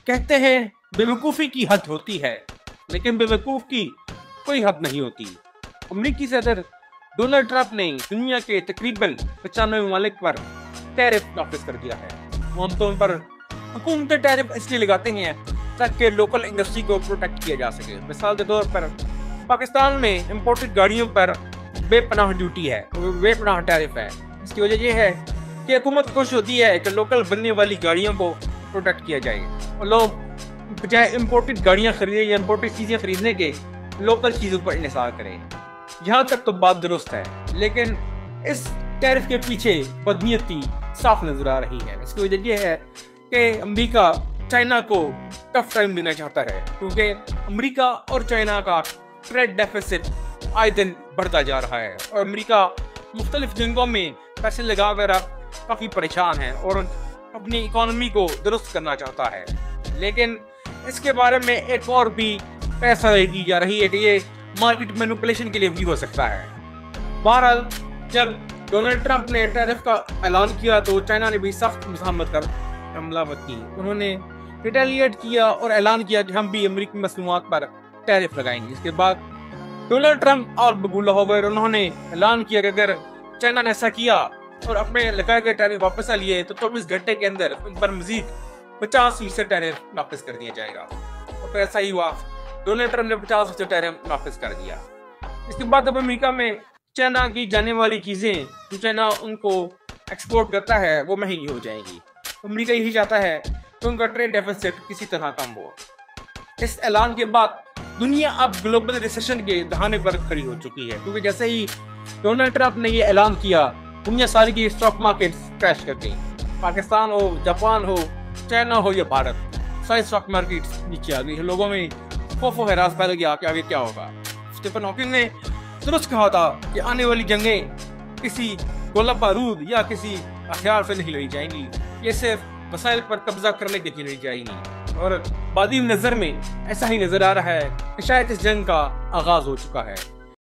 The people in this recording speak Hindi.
कहते हैं बेवकूफ़ी की हद होती है, लेकिन बेवकूफ़ की कोई हद नहीं होती। अमेरिकी सदर डोनाल्ड ट्रंप ने दुनिया के तकरीबन 95 ममालिक पर टैरिफ नाफिज कर दिया है। आमतौर पर हुकूमतें टैरिफ इसलिए लगाते हैं ताकि लोकल इंडस्ट्री को प्रोटेक्ट किया जा सके। मिसाल के तौर पर पाकिस्तान में इम्पोर्टेड गाड़ियों पर बेपनाह ड्यूटी है, बेपनाह टैरिफ है। इसकी वजह यह है कि हुकूमत खुश होती है कि लोकल बनने वाली गाड़ियों को प्रोटेक्ट किया जाए और लोग बजाय इम्पोर्टेड गाड़ियाँ खरीदें या इम्पोर्टेड चीज़ें खरीदने के लोकल चीज़ों पर इन्हिसार करें। यहाँ तक तो बात दुरुस्त है, लेकिन इस टैरिफ के पीछे बदनीयती साफ नजर आ रही है। इसकी वजह यह है कि अमेरिका चाइना को टफ टाइम देना चाहता है, क्योंकि अमेरिका और चाइना का ट्रेड डेफिसिट आए दिन बढ़ता जा रहा है और अमेरिका मुख्तलिफ जंगों में पैसे लगा कर काफ़ी परेशान है और अपनी इकोनॉमी को दुरुस्त करना चाहता है। लेकिन इसके बारे में एक और भी पैसा की जा रही है कि ये मार्केट मैनिपुलेशन के लिए भी हो सकता है। बहरहाल, जब डोनाल्ड ट्रंप ने टैरिफ का ऐलान किया तो चाइना ने भी सख्त मुज़ाहमत कर हमलावर की। उन्होंने रिटेलिएट किया और ऐलान किया कि हम भी अमेरिकी मसनूआत पर टैरिफ लगाएंगे। इसके बाद डोनाल्ड ट्रंप और बबूला हो गए। उन्होंने ऐलान किया कि अगर चाइना ने ऐसा किया और अपने लगाए गए टैरिफ वापस आ लिए तो 24 घंटे के अंदर उन पर मजीद 50% टैरिफ वापस कर दिया जाएगा। और फिर ऐसा ही हुआ, डोनाल्ड ट्रंप ने 50% टैरिफ वापस कर दिया। इसके बाद अब अमेरिका में चाइना की जाने वाली चीज़ें जो चाइना उनको एक्सपोर्ट करता है वो महंगी हो जाएंगी। अमेरिका यही चाहता है कि उनका ट्रेड डेफिसिट किसी तरह कम हो। इस ऐलान के बाद दुनिया अब ग्लोबल रिसेशन के दहाने पर खड़ी हो चुकी है, क्योंकि जैसे ही डोनाल्ड ट्रंप ने ये ऐलान किया दुनिया सारी की स्टॉक मार्केट क्रैश कर गई। पाकिस्तान हो, जापान हो, चाइना हो या भारत, सारी स्टॉक मार्केट नीचे आ गई है। लोगों में खौफ व हरास फैल गया कि आगे क्या होगा। स्टीफन हॉकिंग ने दुरुस्त कहा था कि आने वाली जंगें किसी गोला बारूद या किसी हथियार से नहीं लड़ी जाएंगी, ये सिर्फ वसाइल पर कब्जा करने के लिए लड़ी जाएंगी। और बादी नज़र में ऐसा ही नजर आ रहा है कि शायद इस जंग का आगाज हो चुका है।